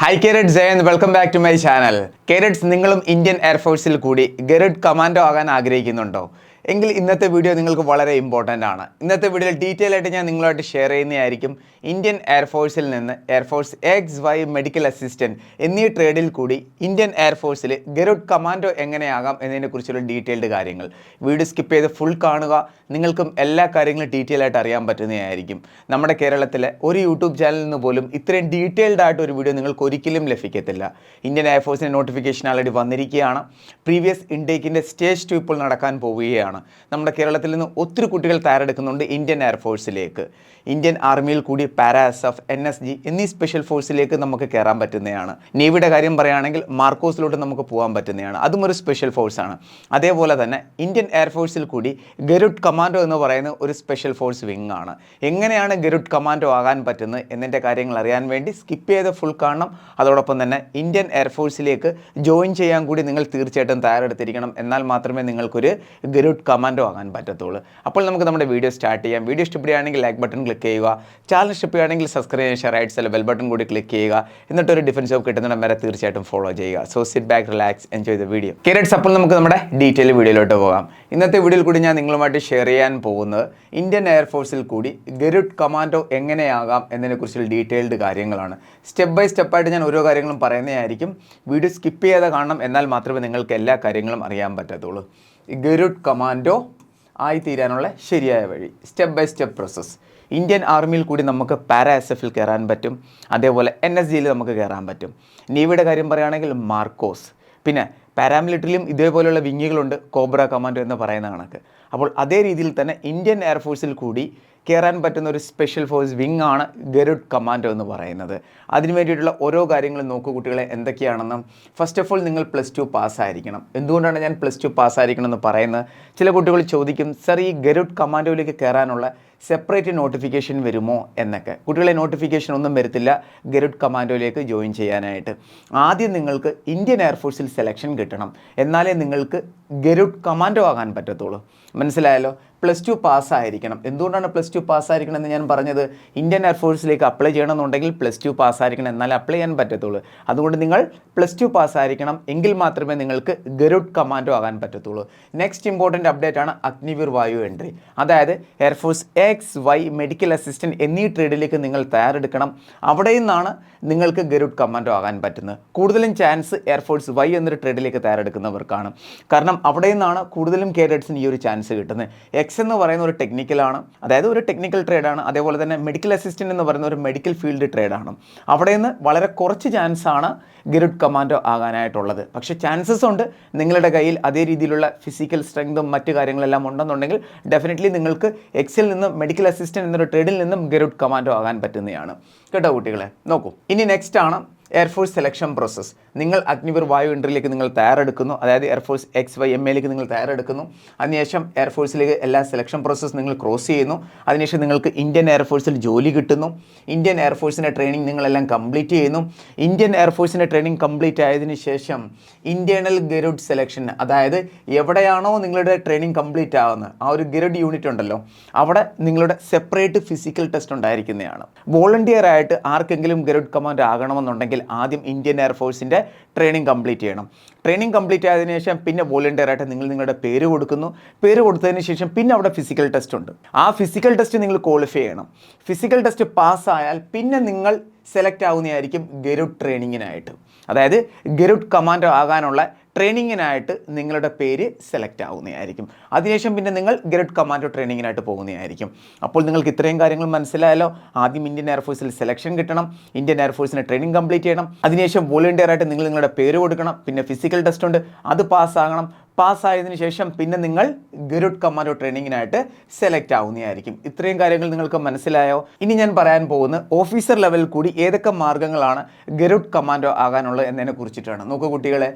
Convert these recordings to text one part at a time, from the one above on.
Hi Cadets, and welcome back to my channel. Cadets, നിങ്ങളും Indian എയർഫോഴ്സിൽ കൂടി Garud commando ആകാൻ ആഗ്രഹിക്കുന്നുണ്ടോ? എങ്കിൽ ഇന്നത്തെ വീഡിയോ നിങ്ങൾക്ക് വളരെ ഇമ്പോർട്ടൻ്റ് ആണ്. ഇന്നത്തെ വീഡിയോയിൽ ഡീറ്റെയിൽ ആയിട്ട് ഞാൻ നിങ്ങളുമായിട്ട് ഷെയർ ചെയ്യുന്നതായിരിക്കും ഇന്ത്യൻ എയർഫോഴ്സിൽ നിന്ന് എയർഫോഴ്സ് XY മെഡിക്കൽ അസിസ്റ്റൻറ്റ് എന്നീ ട്രേഡിൽ കൂടി ഇന്ത്യൻ എയർഫോഴ്സിൽ ഗരുഡ് കമാൻഡോ എങ്ങനെയാകാം എന്നതിനെക്കുറിച്ചുള്ള ഡീറ്റെയിൽഡ് കാര്യങ്ങൾ. വീഡിയോ സ്കിപ്പ് ചെയ്ത് ഫുൾ കാണുക, നിങ്ങൾക്കും എല്ലാ കാര്യങ്ങളും ഡീറ്റെയിൽ ആയിട്ട് അറിയാൻ പറ്റുന്നതായിരിക്കും. നമ്മുടെ കേരളത്തിലെ ഒരു യൂട്യൂബ് ചാനലിൽ നിന്ന് പോലും ഇത്രയും ഡീറ്റെയിൽഡ് ആയിട്ട് ഒരു വീഡിയോ നിങ്ങൾക്ക് ഒരിക്കലും ലഭിക്കത്തില്ല. ഇന്ത്യൻ എയർഫോഴ്സിൻ്റെ നോട്ടിഫിക്കേഷൻ ആൾറെഡി വന്നിരിക്കുകയാണ്. പ്രീവിയസ് ഇൻടേക്കിൻ്റെ സ്റ്റേജ് 2 ഇപ്പോൾ നടക്കാൻ പോവുകയാണ്. നമ്മുടെ കേരളത്തിൽ നിന്ന് ഒത്തിരി കുട്ടികൾ തയ്യാറെടുക്കുന്നുണ്ട് ഇന്ത്യൻ എയർഫോഴ്സിലേക്ക്. ഇന്ത്യൻ ആർമിയിൽ കൂടി പാരാ SF, NSG എന്നീ സ്പെഷ്യൽ ഫോഴ്സിലേക്ക് നമുക്ക് കയറാൻ പറ്റുന്നതാണ്. നേവിയുടെ കാര്യം പറയുകയാണെങ്കിൽ മാർക്കോസിലോട്ട് നമുക്ക് പോകാൻ പറ്റുന്നതാണ്. അതും ഒരു സ്പെഷ്യൽ ഫോഴ്സാണ്. അതേപോലെ തന്നെ ഇന്ത്യൻ എയർഫോഴ്സിൽ കൂടി ഗരുഡ് കമാൻഡോ എന്ന് പറയുന്ന ഒരു സ്പെഷ്യൽ ഫോഴ്സ് വിങ് ആണ്. എങ്ങനെയാണ് ഗരുഡ് കമാൻഡോ ആകാൻ പറ്റുന്നത് എന്നതിൻ്റെ കാര്യങ്ങൾ അറിയാൻ വേണ്ടി സ്കിപ്പ് ചെയ്ത് ഫുൾ കാണണം. അതോടൊപ്പം തന്നെ ഇന്ത്യൻ എയർഫോഴ്സിലേക്ക് ജോയിൻ ചെയ്യാൻ കൂടി നിങ്ങൾ തീർച്ചയായിട്ടും തയ്യാറെടുത്തിരിക്കണം. എന്നാൽ മാത്രമേ നിങ്ങൾക്കൊരു ഗരുഡ് കമാൻഡോ ആകാൻ പറ്റത്തുള്ളൂ. അപ്പോൾ നമുക്ക് നമ്മുടെ വീഡിയോ സ്റ്റാർട്ട് ചെയ്യാം. വീഡിയോ ഇഷ്ടപ്പെടുകയാണെങ്കിൽ ലൈക്ക് ബട്ടൺ ക്ലിക്ക് ചെയ്യുക. ചാനൽ ഇഷ്ടപ്പെടുകയാണെങ്കിൽ സബ്സ്ക്രൈബ് ചെയ്യുക. റൈറ്റ് സൈഡിൽ ബെൽ ബട്ടൺ കൂടി ക്ലിക്ക് ചെയ്യുക. എന്നിട്ടൊരു ഡിഫൻസ് ഓഫ് കിട്ടുന്നിടം വരെ തീർച്ചയായിട്ടും ഫോളോ ചെയ്യുക. So sit back, relax, enjoy the video. കേരറ്റ്സ്, അപ്പോൾ നമുക്ക് നമ്മുടെ ഡീറ്റെയിൽ വീഡിയോയിലോട്ട് പോകാം. ഇന്നത്തെ വീഡിയോയിൽ കൂടി ഞാൻ നിങ്ങളുമായിട്ട് ഷെയർ ചെയ്യാൻ പോകുന്നത് ഇന്ത്യൻ എയർഫോഴ്സിൽ കൂടി ഗരുഡ് കമാൻഡോ എങ്ങനെയാകാം എന്നതിനെക്കുറിച്ചുള്ള ഡീറ്റെയിൽഡ് കാര്യങ്ങളാണ്. സ്റ്റെപ്പ് ബൈ സ്റ്റെപ്പായിട്ട് ഞാൻ ഓരോ കാര്യങ്ങളും പറയുന്നതായിരിക്കും. വീഡിയോ സ്കിപ്പ് ചെയ്യാതെ കാണണം. എന്നാൽ മാത്രമേ നിങ്ങൾക്ക് എല്ലാ കാര്യങ്ങളും അറിയാൻ പറ്റത്തുള്ളൂ. ഗരുഡ് കമാൻഡോ ആയിത്തീരാനുള്ള ശരിയായ വഴി, step by step process. Indian ആർമിയിൽ കൂടി നമുക്ക് പാരാ SFൽ കയറാൻ പറ്റും. അതേപോലെ NSGയിൽ നമുക്ക് കയറാൻ പറ്റും. നേവിയുടെ കാര്യം പറയുകയാണെങ്കിൽ മാർക്കോസ്. പിന്നെ പാരാമിലിറ്ററിയിലും ഇതേപോലെയുള്ള വിങ്ങുകളുണ്ട്, കോബ്ര കമാൻഡോ എന്ന് പറയുന്ന കണക്ക്. അപ്പോൾ അതേ രീതിയിൽ തന്നെ ഇന്ത്യൻ എയർഫോഴ്സിൽ കൂടി കയറാൻ പറ്റുന്ന ഒരു സ്പെഷ്യൽ ഫോഴ്സ് വിങ് ആണ് ഗരുഡ് കമാൻഡോ എന്ന് പറയുന്നത്. അതിന് വേണ്ടിയിട്ടുള്ള ഓരോ കാര്യങ്ങളും നോക്കൂ കുട്ടികളെ, എന്തൊക്കെയാണെന്ന്. ഫസ്റ്റ് ഓഫ് ഓൾ നിങ്ങൾ +2 പാസ്സായിരിക്കണം. എന്തുകൊണ്ടാണ് ഞാൻ +2 പാസ്സായിരിക്കണം എന്ന് പറയുന്നത്? ചില കുട്ടികൾ ചോദിക്കും, സർ ഈ ഗരുഡ് കമാൻഡോയിലേക്ക് കയറാനുള്ള സെപ്പറേറ്റ് നോട്ടിഫിക്കേഷൻ വരുമോ എന്നൊക്കെ. കുട്ടികളെ നോട്ടിഫിക്കേഷൻ ഒന്നും വരത്തില്ല ഗരുഡ് കമാൻഡോയിലേക്ക് ജോയിൻ ചെയ്യാനായിട്ട്. ആദ്യം നിങ്ങൾക്ക് ഇന്ത്യൻ എയർഫോഴ്സിൽ സെലക്ഷൻ കിട്ടണം, എന്നാലേ നിങ്ങൾക്ക് ഗരുഡ് കമാൻഡോ ആകാൻ പറ്റത്തുള്ളൂ. മനസ്സിലായല്ലോ? +2 പാസ്സായിരിക്കണം. എന്തുകൊണ്ടാണ് +2 പാസ്സായിരിക്കണം എന്ന് ഞാൻ പറഞ്ഞത്? ഇന്ത്യൻ എയർഫോഴ്സിലേക്ക് അപ്ലൈ ചെയ്യണമെന്നുണ്ടെങ്കിൽ +2 പാസ്സായിരിക്കണം, എന്നാലേ അപ്ലൈ ചെയ്യാൻ പറ്റത്തുള്ളൂ. അതുകൊണ്ട് നിങ്ങൾ +2 പാസ്സായിരിക്കണം, എങ്കിൽ മാത്രമേ നിങ്ങൾക്ക് ഗരുഡ് കമാൻഡോ ആകാൻ പറ്റത്തുള്ളൂ. നെക്സ്റ്റ് ഇമ്പോർട്ടൻ്റ് അപ്ഡേറ്റ് ആണ് അഗ്നിവീർ വായു എൻട്രി. അതായത് എയർഫോഴ്സ് XY മെഡിക്കൽ അസിസ്റ്റൻറ്റ് എന്നീ ട്രേഡിലേക്ക് നിങ്ങൾ തയ്യാറെടുക്കണം. അവിടെ നിന്നാണ് നിങ്ങൾക്ക് ഗരുഡ് കമാൻഡോ ആകാൻ പറ്റുന്നത്. കൂടുതലും ചാൻസ് എയർഫോഴ്സ് Y എന്നൊരു ട്രേഡിലേക്ക് തയ്യാറെടുക്കുന്നവർക്കാണ്. കാരണം അവിടെ നിന്നാണ് കൂടുതലും കേഡറ്റ്സിന് ഈ ഒരു ചാൻസ് കിട്ടുന്നത്. X എന്ന് പറയുന്ന ഒരു ടെക്നിക്കലാണ്, അതായത് ഒരു ടെക്നിക്കൽ ട്രേഡാണ്. അതേപോലെ തന്നെ മെഡിക്കൽ അസിസ്റ്റൻ്റ് എന്ന് പറയുന്ന ഒരു മെഡിക്കൽ ഫീൽഡ് ട്രേഡാണ്. അവിടെ നിന്ന് വളരെ കുറച്ച് ചാൻസാണ് ഗരുഡ് കമാൻഡോ ആകാനായിട്ടുള്ളത്. പക്ഷേ ചാൻസസ് ഉണ്ട്. നിങ്ങളുടെ കയ്യിൽ അതേ രീതിയിലുള്ള ഫിസിക്കൽ സ്ട്രെങ്തും മറ്റു കാര്യങ്ങളെല്ലാം ഉണ്ടെന്നുണ്ടെങ്കിൽ ഡെഫിനറ്റ്ലി നിങ്ങൾക്ക് Xൽ നിന്നും മെഡിക്കൽ അസിസ്റ്റൻ്റ് എന്നൊരു ട്രേഡിൽ നിന്നും ഗരുഡ് കമാൻഡോ ആകാൻ പറ്റുന്നതാണ്. കേട്ടോ കുട്ടികളെ, നോക്കൂ. ഇനി നെക്സ്റ്റ് ആണ് എയർഫോഴ്സ് സെലക്ഷൻ പ്രോസസ്സ്. നിങ്ങൾ അഗ്നിവീർ വായു എൻട്രിയിലേക്ക് നിങ്ങൾ തയ്യാറെടുക്കുന്നു, അതായത് എയർഫോഴ്സ് XY MAയിലേക്ക് നിങ്ങൾ തയ്യാറെടുക്കുന്നു. അതിനുശേഷം എയർഫോഴ്സിലേക്ക് എല്ലാ സെലക്ഷൻ പ്രോസസ്സ് നിങ്ങൾ ക്രോസ് ചെയ്യുന്നു. അതിനുശേഷം നിങ്ങൾക്ക് ഇന്ത്യൻ എയർഫോഴ്സിൽ ജോലി കിട്ടുന്നു. ഇന്ത്യൻ എയർഫോഴ്സിൻ്റെ ട്രെയിനിങ് നിങ്ങളെല്ലാം കംപ്ലീറ്റ് ചെയ്യുന്നു. ഇന്ത്യൻ എയർഫോഴ്സിൻ്റെ ട്രെയിനിങ് കംപ്ലീറ്റ് ആയതിനു ശേഷം ഇൻറ്റേർണൽ ഗരുഡ് സെലക്ഷൻ, അതായത് എവിടെയാണോ നിങ്ങളുടെ ട്രെയിനിങ് കംപ്ലീറ്റ് ആകുന്നത് ആ ഒരു ഗരുഡ് യൂണിറ്റ് ഉണ്ടല്ലോ, അവിടെ നിങ്ങളുടെ സെപ്പറേറ്റ് ഫിസിക്കൽ ടെസ്റ്റ് ഉണ്ടായിരിക്കുന്നതാണ്. വോളണ്ടിയർ ആയിട്ട് ആർക്കെങ്കിലും ഗരുഡ് കമാൻഡോ ആകണമെന്നുണ്ടെങ്കിൽ ആദ്യം ഇന്ത്യൻ എയർഫോഴ്സിൻ്റെ ട്രെയിനിങ് കംപ്ലീറ്റ് ചെയ്യണം. ട്രെയിനിങ് കംപ്ലീറ്റ് ആയതിനു ശേഷം പിന്നെ വോളണ്ടിയറായിട്ട് നിങ്ങൾ നിങ്ങളുടെ പേര് കൊടുക്കുന്നു. പേര് കൊടുത്തതിന് ശേഷം പിന്നെ അവിടെ ഫിസിക്കൽ ടെസ്റ്റ് ഉണ്ട്. ആ ഫിസിക്കൽ ടെസ്റ്റ് നിങ്ങൾ ക്വാളിഫൈ ചെയ്യണം. ഫിസിക്കൽ ടെസ്റ്റ് പാസ്സായാൽ പിന്നെ നിങ്ങൾ സെലക്ട് ആവുന്നതായിരിക്കും ഗരുഡ് ട്രെയിനിങ്ങിനായിട്ട്, അതായത് ഗരുഡ് കമാൻഡോ ആകാനുള്ള ട്രെയിനിങ്ങിനായിട്ട് നിങ്ങളുടെ പേര് സെലക്ട് ആവുന്നതായിരിക്കും. അതിനുശേഷം പിന്നെ നിങ്ങൾ ഗരുഡ് കമാൻഡോ ട്രെയിനിങ്ങിനായിട്ട് പോകുന്നതായിരിക്കും. അപ്പോൾ നിങ്ങൾക്ക് ഇത്രയും കാര്യങ്ങൾ മനസ്സിലായല്ലോ. ആദ്യം ഇന്ത്യൻ എയർഫോഴ്സിൽ സെലക്ഷൻ കിട്ടണം, ഇന്ത്യൻ എയർഫോഴ്സിന് ട്രെയിനിങ് കംപ്ലീറ്റ് ചെയ്യണം. അതിനുശേഷം വോളണ്ടിയറായിട്ട് നിങ്ങൾ നിങ്ങളുടെ പേര് കൊടുക്കണം. പിന്നെ ഫിസിക്കൽ ടെസ്റ്റ് ഉണ്ട്, അത് പാസ്സാകണം. പാസ്സായതിനു ശേഷം പിന്നെ നിങ്ങൾ ഗരുഡ് കമാൻഡോ ട്രെയിനിങ്ങിനായിട്ട് സെലക്ട് ആവുന്നതായിരിക്കും. ഇത്രയും കാര്യങ്ങൾ നിങ്ങൾക്ക് മനസ്സിലായോ? ഇനി ഞാൻ പറയാൻ പോകുന്നത് ഓഫീസർ ലെവലിൽ കൂടി ഏതൊക്കെ മാർഗ്ഗങ്ങളാണ് ഗരുഡ് കമാൻഡോ ആകാനുള്ളത് എന്നതിനെ കുറിച്ചിട്ടാണ്. നോക്കൂ കുട്ടികളെ,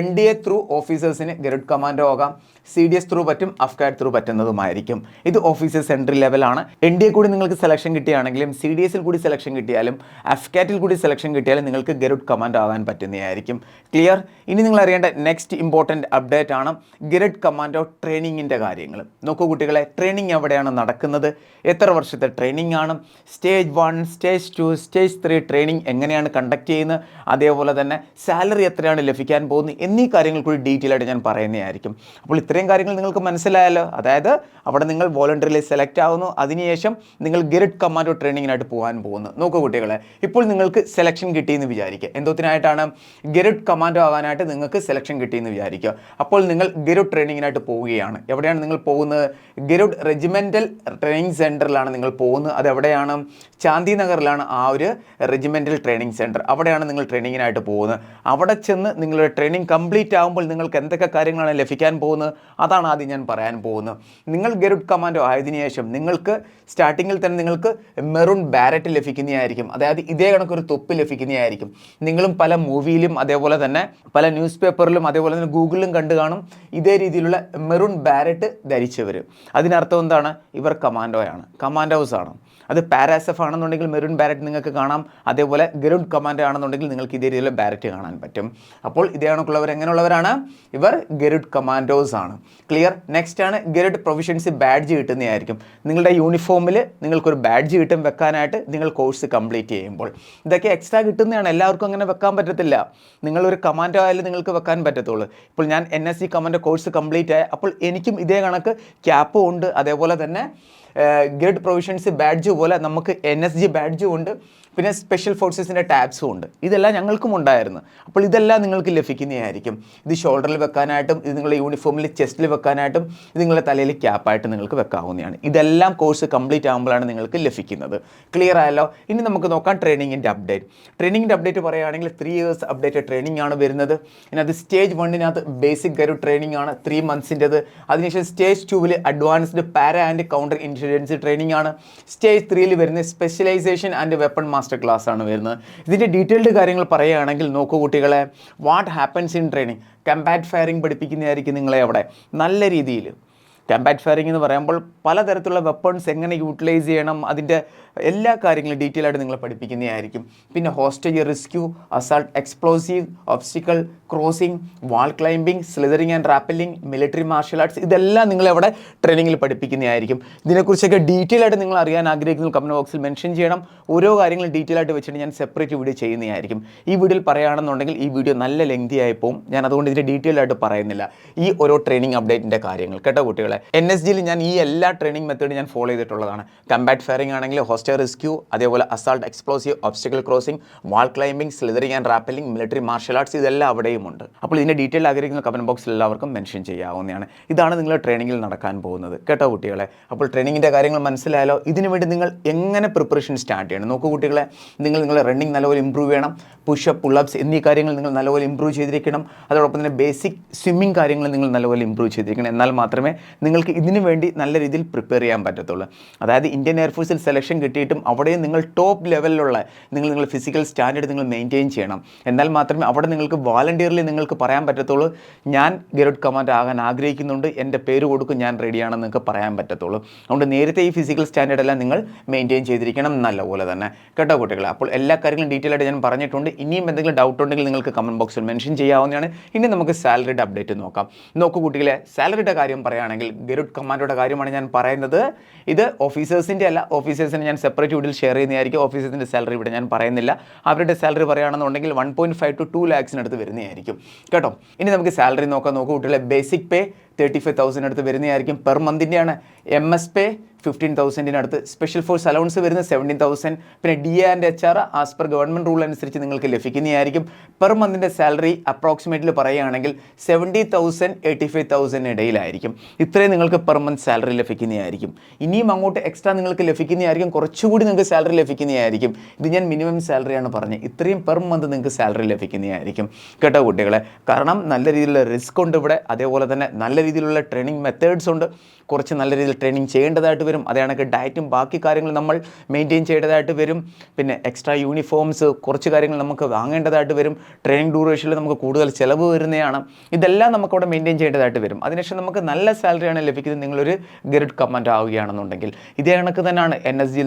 NDA ത്രൂ ഓഫീസേഴ്സിന് ഗരുഡ് കമാൻഡോ ആകാം, CDS ത്രൂ പറ്റും, AFCAT ത്രൂ പറ്റുന്നതുമായിരിക്കും. ഇത് ഓഫീസേഴ്സ് എൻട്രി ലെവലാണ്. NDA കൂടി നിങ്ങൾക്ക് സെലക്ഷൻ കിട്ടുകയാണെങ്കിലും CDSൽ കൂടി സെലക്ഷൻ കിട്ടിയാലും AFCATൽ കൂടി സെലക്ഷൻ കിട്ടിയാലും നിങ്ങൾക്ക് ഗരുഡ് കമാൻഡോ ആകാൻ പറ്റുന്നതായിരിക്കും. ക്ലിയർ? ഇനി നിങ്ങൾ അറിയേണ്ട നെക്സ്റ്റ് ഇമ്പോർട്ടൻറ്റ് അപ്ഡേറ്റ് ആണ് ഗരുഡ് കമാൻഡോ ട്രെയിനിങ്ങിൻ്റെ കാര്യങ്ങൾ. നോക്കൂ കുട്ടികളെ, ട്രെയിനിങ് എവിടെയാണ് നടക്കുന്നത്, എത്ര വർഷത്തെ ട്രെയിനിങ് ആണ്, സ്റ്റേജ് 1, സ്റ്റേജ് 2, സ്റ്റേജ് 3 ട്രെയിനിങ് എങ്ങനെയാണ് കണ്ടക്ട് ചെയ്യുന്നത്, അതേപോലെ തന്നെ സാലറി എത്രയാണ് ലഭിക്കാൻ പോകുന്നത് എന്നീ കാര്യങ്ങൾ കൂടി ഡീറ്റെയിൽ ആയിട്ട് ഞാൻ പറയുന്നതായിരിക്കും. അപ്പോൾ ഇത്രയും കാര്യങ്ങൾ നിങ്ങൾക്ക് മനസ്സിലായല്ലോ. അതായത് അവിടെ നിങ്ങൾ വോളണ്ടറിയിൽ സെലക്ട് ആവുന്നു, അതിനുശേഷം നിങ്ങൾ ഗരുഡ് കമാൻഡോ ട്രെയിനിങ്ങിനായിട്ട് പോകാൻ പോകുന്നു. നോക്കൂ കുട്ടികളെ, ഇപ്പോൾ നിങ്ങൾക്ക് സെലക്ഷൻ കിട്ടിയെന്ന് വിചാരിക്കുക. എന്തോത്തിനായിട്ടാണ്? ഗരുഡ് കമാൻഡോ ആകാനായിട്ട് നിങ്ങൾക്ക് സെലക്ഷൻ കിട്ടിയെന്ന് വിചാരിക്കുക. അപ്പോൾ നിങ്ങൾ ഗരുഡ് ട്രെയിനിങ്ങിനായിട്ട് പോവുകയാണ്. എവിടെയാണ് നിങ്ങൾ പോകുന്നത്? ഗരുഡ് റെജിമെൻ്റൽ ട്രെയിനിങ് സെൻറ്ററിലാണ് നിങ്ങൾ പോകുന്നത്. അതെവിടെയാണ്? ചാന്ദിനഗറിലാണ് ആ ഒരു റെജിമെൻ്റൽ ട്രെയിനിങ് സെൻറ്റർ. അവിടെയാണ് നിങ്ങൾ ട്രെയിനിങ്ങിനായിട്ട് പോകുന്നത്. അവിടെ ചെന്ന് നിങ്ങളുടെ ട്രെയിനിങ് കംപ്ലീറ്റ് ആകുമ്പോൾ നിങ്ങൾക്ക് എന്തൊക്കെ കാര്യങ്ങളാണ് ലഭിക്കാൻ പോകുന്നത്, അതാണ് ആദ്യം ഞാൻ പറയാൻ പോകുന്നത്. നിങ്ങൾ ഗരുഡ് കമാൻഡോ ആയതിനു ശേഷം നിങ്ങൾക്ക് സ്റ്റാർട്ടിങ്ങിൽ തന്നെ നിങ്ങൾക്ക് മെറൂൺ ബാരറ്റ് ലഭിക്കുന്നതായിരിക്കും. അതായത് ഇതേ കണക്കൊരു തൊപ്പ് ലഭിക്കുന്നതായിരിക്കും. നിങ്ങളും പല മൂവിയിലും അതേപോലെ തന്നെ പല ന്യൂസ് പേപ്പറിലും അതേപോലെ തന്നെ ഗൂഗിളിലും കണ്ടു കാണും ഇതേ രീതിയിലുള്ള മെറൂൺ ബാരറ്റ് ധരിച്ചവർ. അതിനർത്ഥം എന്താണ്? ഇവർ കമാൻഡോസ് ആണ്. അത് പാരാസഫ് ആണെന്നുണ്ടെങ്കിൽ മെറൂൺ ബാരറ്റ് നിങ്ങൾക്ക് കാണാം. അതേപോലെ ഗരുഡ് കമാൻഡോ ആണെന്നുണ്ടെങ്കിൽ നിങ്ങൾക്ക് ഇതേ രീതിയിലുള്ള ബാരറ്റ് കാണാൻ പറ്റും. അപ്പോൾ ഇതേ കണക്കുള്ളവർ എങ്ങനെയുള്ളവരാണ്? ഇവർ ഗരുഡ് കമാൻഡോസ് ആണ്. ക്ലിയർ? നെക്സ്റ്റ് ആണ് ഗരുഡ് പ്രൊവിഷ്യൻസി ബാഡ്ജ് കിട്ടുന്നതായിരിക്കും. നിങ്ങളുടെ യൂണിഫോമിൽ നിങ്ങൾക്കൊരു ബാഡ്ജ് കിട്ടും വെക്കാനായിട്ട് നിങ്ങൾ കോഴ്സ് കംപ്ലീറ്റ് ചെയ്യുമ്പോൾ. ഇതൊക്കെ എക്സ്ട്രാ കിട്ടുന്നതാണ്, എല്ലാവർക്കും അങ്ങനെ വെക്കാൻ പറ്റത്തില്ല. നിങ്ങളൊരു കമാൻഡോ ആയാലും നിങ്ങൾക്ക് വെക്കാൻ പറ്റത്തുള്ളൂ. ഇപ്പോൾ ഞാൻ NSG കമാൻഡോ കോഴ്സ് കംപ്ലീറ്റ് ആയ അപ്പോൾ എനിക്കും ഇതേ കണക്ക് ക്യാപ്പും ഉണ്ട്, അതേപോലെ തന്നെ ഗരുഡ് പ്രൊവിഷ്യൻസി ബാഡ്ജ് പോലെ നമുക്ക് NSG ബാഡ്ജും ഉണ്ട്, പിന്നെ സ്പെഷ്യൽ ഫോഴ്സസിൻ്റെ ടാബ്സും ഉണ്ട്. ഇതെല്ലാം ഞങ്ങൾക്കും ഉണ്ടായിരുന്നു. അപ്പോൾ ഇതെല്ലാം നിങ്ങൾക്ക് ലഭിക്കുന്നതായിരിക്കും. ഇത് ഷോൾഡറിൽ വെക്കാനായിട്ടും ഇത് നിങ്ങളുടെ യൂണിഫോമിൽ ചെസ്റ്റിൽ വെക്കാനായിട്ടും ഇത് നിങ്ങളുടെ തലയിൽ ക്യാപ്പായിട്ട് നിങ്ങൾക്ക് വെക്കാവുന്നതാണ്. ഇതെല്ലാം കോഴ്സ് കംപ്ലീറ്റ് ആകുമ്പോഴാണ് നിങ്ങൾക്ക് ലഭിക്കുന്നത്. ക്ലിയർ ആയല്ലോ? ഇനി നമുക്ക് നോക്കാം ട്രെയിനിങ്ങിൻ്റെ അപ്ഡേറ്റ്. ട്രെയിനിങ്ങിൻ്റെ അപ്ഡേറ്റ് പറയുകയാണെങ്കിൽ 3 years അപ്ഡേറ്റ് ട്രെയിനിങ് ആണ് വരുന്നത്. ഇതിനകത്ത് സ്റ്റേജ് 1 ബേസിക് ഗരുഡ് ട്രെയിനിങ് ആണ് 3 months-ൻ്റെത്. അതിനുശേഷം stage 2 advanced para and counter insurgency training ആണ്. സ്റ്റേജ് 3 വരുന്നത് specialisation and weapon master class ആണ് വരുന്നത്. ഇതിൻ്റെ ഡീറ്റെയിൽഡ് കാര്യങ്ങൾ പറയുകയാണെങ്കിൽ നോക്കൂ കുട്ടികളെ, what happens in training. Combat firing പഠിപ്പിക്കുന്നതായിരിക്കും നിങ്ങളെ അവിടെ നല്ല രീതിയിൽ. കമ്പാറ്റ് ഫയറിംഗ് എന്ന് പറയുമ്പോൾ പലതരത്തിലുള്ള വെപ്പൺസ് എങ്ങനെ യൂട്ടിലൈസ് ചെയ്യണം, അതിൻ്റെ എല്ലാ കാര്യങ്ങളും ഡീറ്റെയിൽ ആയിട്ട് നിങ്ങളെ പഠിപ്പിക്കുന്നതായിരിക്കും. പിന്നെ hostage rescue, assault explosive, obstacle crossing, wall climbing, slithering and rappelling, military martial arts, ഇതെല്ലാം നിങ്ങളവിടെ ട്രെയിനിങ്ങിൽ പഠിപ്പിക്കുന്നതായിരിക്കും. ഇതിനെക്കുറിച്ചൊക്കെ ഡീറ്റെയിൽ ആയിട്ട് നിങ്ങൾ അറിയാൻ ആഗ്രഹിക്കുന്ന കമൻറ്റ് ബോക്സിൽ മെൻഷൻ ചെയ്യണം. ഓരോ കാര്യങ്ങളും ഡീറ്റെയിൽ ആയിട്ട് വെച്ചിട്ട് ഞാൻ സെപ്പറേറ്റ് വീഡിയോ ചെയ്യുന്നതായിരിക്കും. ഈ വീഡിയോയിൽ പറയുകയാണെന്നുണ്ടെങ്കിൽ ഈ വീഡിയോ നല്ല ലെങ്തി ആയി പോകും. ഞാൻ അതുകൊണ്ട് ഇതിൻ്റെ ഡീറ്റെയിൽ ആയിട്ട് പറയുന്നില്ല ഈ ഓരോ ട്രെയിനിങ് അപ്ഡേറ്റിൻ്റെ കാര്യങ്ങൾ. കേട്ടോ കുട്ടികളെ, NSGയിൽ ഞാൻ ഈ എല്ലാ ട്രെയിനിങ് മെത്തേഡ് ഞാൻ ഫോളോ ചെയ്തിട്ടുള്ളതാണ്. കമ്പാറ്റ് ഫയറിംഗ് ആണെങ്കിൽ ഹോസ്റ്റേജ് റെസ്ക്യൂ, അതേപോലെ assault explosive, obstacle crossing, wall climbing, slithering and rappelling, military martial arts, ഇതെല്ലാം അവിടെയും ഉണ്ട്. അപ്പോൾ ഇതിൻ്റെ ഡീറ്റെയിൽ ആഗ്രഹിക്കുന്ന കമൻറ്റ് ബോക്സിൽ എല്ലാവർക്കും മെൻഷൻ ചെയ്യാവുന്നതാണ്. ഇതാണ് നിങ്ങളുടെ ട്രെയിനിങ്ങിൽ നടക്കാൻ പോകുന്നത്. കേട്ടോ കുട്ടികളെ, അപ്പോൾ ട്രെയിനിങ്ങിൻ്റെ കാര്യങ്ങൾ മനസ്സിലായാലോ? ഇതിനു വേണ്ടി നിങ്ങൾ എങ്ങനെ പ്രിപ്പറേഷൻ സ്റ്റാർട്ട് ചെയ്യണം? നോക്കൂ കുട്ടികളെ, നിങ്ങളുടെ റണ്ണിങ് നല്ലപോലെ ഇമ്പ്രൂവ് ചെയ്യണം. പുഷപ്പ്, പുള്ളപ്സ് എന്നീ കാര്യങ്ങൾ നിങ്ങൾ നല്ലപോലെ ഇമ്പ്രൂവ് ചെയ്തിരിക്കണം. അതോടൊപ്പം തന്നെ ബേസിക് സ്വിമ്മിംഗ് കാര്യങ്ങൾ നിങ്ങൾ നല്ലപോലെ ഇമ്പ്രൂവ് ചെയ്തിരിക്കണം. എന്നാൽ മാത്രമേ നിങ്ങൾക്ക് ഇതിനു വേണ്ടി നല്ല രീതിയിൽ പ്രിപ്പയർ ചെയ്യാൻ പറ്റത്തുള്ളൂ. അതായത് ഇന്ത്യൻ എയർഫോഴ്സിൽ സെലക്ഷൻ കിട്ടിയിട്ടും അവിടെയും നിങ്ങൾ ടോപ്പ് ലെവലിലുള്ള നിങ്ങളുടെ ഫിസിക്കൽ സ്റ്റാൻഡേർഡ് നിങ്ങൾ മെയിൻറ്റെയിൻ ചെയ്യണം. എന്നാൽ മാത്രമേ അവിടെ നിങ്ങൾക്ക് വോളണ്ടിയർലി നിങ്ങൾക്ക് പറയാൻ പറ്റത്തുള്ളൂ, ഞാൻ ഗരുഡ് കമാൻഡോ ആകാൻ ആഗ്രഹിക്കുന്നുണ്ട്, എൻ്റെ പേര് കൊടുക്കും, ഞാൻ റെഡിയാണെന്ന് നിങ്ങൾക്ക് പറയാൻ പറ്റത്തുള്ളൂ. അതുകൊണ്ട് നേരത്തെ ഈ ഫിസിക്കൽ സ്റ്റാൻഡേർഡ് എല്ലാം നിങ്ങൾ മെയിൻറ്റെയിൻ ചെയ്തിരിക്കണം നല്ലപോലെ തന്നെ. കേട്ടോ കുട്ടികളെ, അപ്പോൾ എല്ലാ കാര്യങ്ങളും ഡീറ്റെയിൽ ആയിട്ട് ഞാൻ പറഞ്ഞിട്ടുണ്ട്. ഇനിയും എന്തെങ്കിലും ഡൗട്ട് ഉണ്ടെങ്കിൽ നിങ്ങൾക്ക് കമൻറ്റ് ബോക്സിൽ മെൻഷൻ ചെയ്യാവുന്നതാണ്. ഇനി നമുക്ക് സാലറിയുടെ അപ്ഡേറ്റ് നോക്കാം. നോക്കൂ കുട്ടികളെ, സാലറിയുടെ കാര്യം പറയുകയാണെങ്കിൽ ഗരുഡ് കമാൻഡോയുടെ കാര്യമാണ് ഞാൻ പറയുന്നത്. ഇത് ഓഫീസേഴ്സിൻ്റെ അല്ല, ഓഫീസേഴ്സിന് ഞാൻ സെപ്പറേറ്റ് വീഡിയോയിൽ ഷെയർ ചെയ്യുന്നതായിരിക്കും. ഓഫീസേഴ്സിൻ്റെ സാലറി ഇവിടെ ഞാൻ പറയുന്നില്ല. അവരുടെ സാലറി പറയുകയാണെന്നുണ്ടെങ്കിൽ 1.5 to 2 lakhs വരുന്നതായിരിക്കും. കേട്ടോ, ഇനി നമുക്ക് സാലറി നോക്കാം. നോക്കൂ കുട്ടികളെ, ബേസിക് പേ 35,000 വരുന്നതായിരിക്കും. പെർ മന്തിൻ്റെയാണ്. MS പേ 15,000 സ്പെഷ്യൽ ഫോഴ്സ് അലൗൺസ് വരുന്നത് 17,000. പിന്നെ DA and HR as per government rule അനുസരിച്ച് നിങ്ങൾക്ക് ലഭിക്കുന്നതായിരിക്കും. പെർ മന്തിൻ്റെ സാലറി അപ്രോക്സിമേറ്റ്ലി പറയുകയാണെങ്കിൽ 70,000 85,000 ഇടയിലായിരിക്കും. ഇത്രയും നിങ്ങൾക്ക് പെർ മന്ത് സാലറി ലഭിക്കുന്നതായിരിക്കും. ഇനിയും അങ്ങോട്ട് എക്സ്ട്രാ നിങ്ങൾക്ക് ലഭിക്കുന്നതായിരിക്കും, കുറച്ചുകൂടി നിങ്ങൾക്ക് സാലറി ലഭിക്കുന്നതായിരിക്കും. ഇത് ഞാൻ മിനിമം സാലറിയാണ് പറഞ്ഞത്. ഇത്രയും പെർ മന്ത് നിങ്ങൾക്ക് സാലറി ലഭിക്കുന്നതായിരിക്കും. കേട്ടോ കുട്ടികളെ, കാരണം നല്ല രീതിയിലുള്ള റിസ്ക് ഉണ്ട് ഇവിടെ. അതേപോലെ തന്നെ നല്ല രീതിയിലുള്ള ട്രെയിനിങ് മെത്തേഡ്സ് ഉണ്ട്. കുറച്ച് നല്ല രീതിയിൽ ട്രെയിനിങ് ചെയ്യേണ്ടതായിട്ട് വരും. അതേ കണക്ക് ഡയറ്റും ബാക്കി കാര്യങ്ങൾ നമ്മൾ മെയിൻറ്റെയിൻ ചെയ്യേണ്ടതായിട്ട് വരും. പിന്നെ എക്സ്ട്രാ യൂണിഫോംസ് കുറച്ച് കാര്യങ്ങൾ നമുക്ക് വാങ്ങേണ്ടതായിട്ട് വരും. ട്രെയിനിങ് ഡ്യൂറേഷനിൽ നമുക്ക് കൂടുതൽ ചിലവ് വരുന്നതാണ്. ഇതെല്ലാം നമുക്കവിടെ മെയിൻറ്റെയിൻ ചെയ്യേണ്ടതായിട്ട് വരും. അതിനുശേഷം നമുക്ക് നല്ല സാലറിയാണ് ലഭിക്കുന്നത് നിങ്ങളൊരു ഗരുഡ് കമാൻഡോ ആവുകയാണെന്നുണ്ടെങ്കിൽ. ഇതേ കണക്ക് തന്നെയാണ്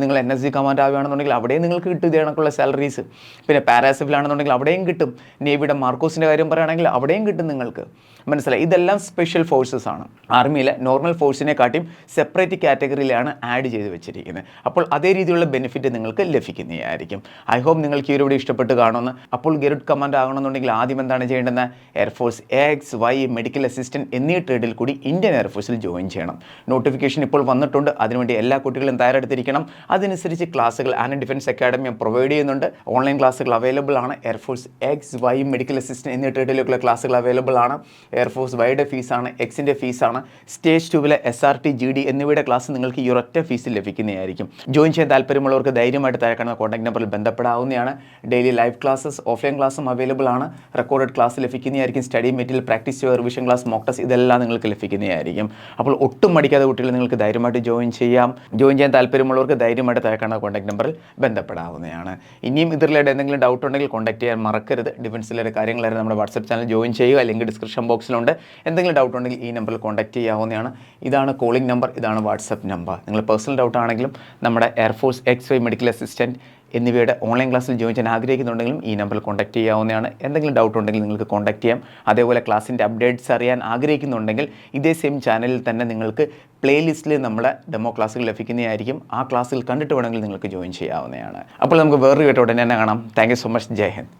നിങ്ങൾ NSG കമാൻഡോ ആവുകയാണെന്നുണ്ടെങ്കിൽ അവിടെയും നിങ്ങൾക്ക് കിട്ടും ഇതേ കണക്കുള്ള സാലറീസ്. പിന്നെ പാരാസിഫിലാണെന്നുണ്ടെങ്കിൽ അവിടെയും കിട്ടും. നേവിയുടെ മാർക്കോസിൻ്റെ കാര്യം പറയുകയാണെങ്കിൽ അവിടെയും കിട്ടും നിങ്ങൾക്ക്. മനസ്സിലായി? ഇതെല്ലാം സ്പെഷ്യൽ ഫോഴ്സസ് ആണ്. ആർമിയിലെ നോർമൽ ഫോഴ്സിനെക്കാട്ടിയും സെപ്പറേറ്റ് കാറ്റഗറിയിലാണ് ആഡ് ചെയ്ത് വെച്ചിരിക്കുന്നത്. അപ്പോൾ അതേ രീതിയിലുള്ള ബെനിഫിറ്റ് നിങ്ങൾക്ക് ലഭിക്കുന്നതായിരിക്കും. ഐ ഹോപ്പ് നിങ്ങൾക്ക് ഈ വീഡിയോ ഇഷ്ടപ്പെട്ട് കാണുമെന്ന്. അപ്പോൾ ഗരുഡ് കമാൻഡോ ആകണമെന്നുണ്ടെങ്കിൽ ആദ്യം എന്താണ് ചെയ്യേണ്ടത്? എയർഫോഴ്സ് XY മെഡിക്കൽ അസിസ്റ്റൻറ്റ് എന്നീ ട്രേഡിൽ കൂടി ഇന്ത്യൻ എയർഫോഴ്സിൽ ജോയിൻ ചെയ്യണം. നോട്ടിഫിക്കേഷൻ ഇപ്പോൾ വന്നിട്ടുണ്ട്. അതിനുവേണ്ടി എല്ലാ കുട്ടികളും തയ്യാറെടുത്തിരിക്കണം. അതനുസരിച്ച് ക്ലാസ്സുകൾ ആൻഡ് ഡിഫൻസ് അക്കാഡമി പ്രൊവൈഡ് ചെയ്യുന്നുണ്ട്. ഓൺലൈൻ ക്ലാസ്സുകൾ അവൈലബിൾ ആണ്. എയർഫോഴ്സ് XY മെഡിക്കൽ അസിസ്റ്റൻറ്റ് എന്നീ ട്രേഡിലേക്കുള്ള ക്ലാസ്സുകൾ അവൈലബിൾ ആണ്. എയർഫോഴ്സ് വൈയുടെ ഫീസാണ്, എക്സിൻ്റെ ഫീസാണ്. സ്റ്റേജ് 2 SRT GD എന്നിവയുടെ ക്ലാസ് നിങ്ങൾക്ക് ഈ ഒരൊറ്റ ഫീസിൽ ലഭിക്കുന്നതായിരിക്കും. ജോയിൻ ചെയ്യാൻ താല്പര്യമുള്ളവർക്ക് ധൈര്യമായിട്ട് താഴെ കാണുന്ന കോൺടാക്ട് നമ്പറിൽ ബന്ധപ്പെടാവുന്നതാണ്. ഡെയിലി ലൈവ് ക്ലാസ്സസ്, ഓഫ്ലൈൻ ക്ലാസ്സും അവൈലബിൾ ആണ്. റെക്കോർഡഡ് ക്ലാസ് ലഭിക്കുന്നതായിരിക്കും. Study material, practice, revision class, mock test ഇതെല്ലാം നിങ്ങൾക്ക് ലഭിക്കുന്നതായിരിക്കും. അപ്പോൾ ഒട്ടും മടിക്കാതെ കുട്ടികൾ നിങ്ങൾക്ക് ധൈര്യമായിട്ട് ജോയിൻ ചെയ്യാം. ജോയിൻ ചെയ്യാൻ താല്പര്യമുള്ളവർക്ക് ധൈര്യമായിട്ട് താഴെ കാണുന്ന കോൺടാക്ട് നമ്പറിൽ ബന്ധപ്പെടാവുന്നതാണ്. ഇനിയും ഇത് റിലേറ്റഡ് എന്തെങ്കിലും ഡൗട്ട് ഉണ്ടെങ്കിൽ കോൺടാക്ട് ചെയ്യാൻ മറക്കരുത്. ഡിഫൻസിലെ കാര്യങ്ങളായിരുന്നു നമ്മുടെ വാട്സപ്പ് ചാനൽ ജോയിൻ ചെയ്യുക. ലിങ്ക് ഡിസ്ക്രിപ്ഷൻ ബോക്സിലുണ്ട്. എന്തെങ്കിലും ഡൗട്ട് ഉണ്ടെങ്കിൽ ഈ നമ്പറിൽ കോൺടാക്ട് ചെയ്യാവുന്നതാണ്. ഇതാണ് കോളിംഗ് നമ്പർ, ഇതാണ് വാട്സപ്പ് നമ്പർ. നിങ്ങൾ പേഴ്സണൽ ഡൗട്ട് ആണെങ്കിലും നമ്മുടെ എയർഫോഴ്സ് XY മെഡിക്കൽ അസിസ്റ്റൻറ്റ് എന്നിവയുടെ ഓൺലൈൻ ക്ലാസ്സിൽ ജോയിൻ ചെയ്യാൻ ആഗ്രഹിക്കുന്നുണ്ടെങ്കിലും ഈ നമ്പറിൽ കോൺടാക്ട് ചെയ്യാവുന്നതാണ്. എന്തെങ്കിലും ഡൗട്ട് ഉണ്ടെങ്കിൽ നിങ്ങൾക്ക് കോൺടാക്ട് ചെയ്യാം. അതേപോലെ ക്ലാസ്സിൻ്റെ അപ്ഡേറ്റ്സ് അറിയാൻ ആഗ്രഹിക്കുന്നുണ്ടെങ്കിൽ ഇതേ സെയിം ചാനലിൽ തന്നെ നിങ്ങൾക്ക് പ്ലേലിസ്റ്റിൽ നമ്മുടെ ഡെമോ ക്ലാസ്സുകൾ ലഭിക്കുന്നതായിരിക്കും. ആ ക്ലാസ്സിൽ കണ്ടിട്ട് വേണമെങ്കിൽ നിങ്ങൾക്ക് ജോയിൻ ചെയ്യാവുന്നതാണ്. അപ്പോൾ നമുക്ക് വേറൊരു വീഡിയോ ഉടനെ തന്നെ കാണാം. Thank you so much. Jai Hind.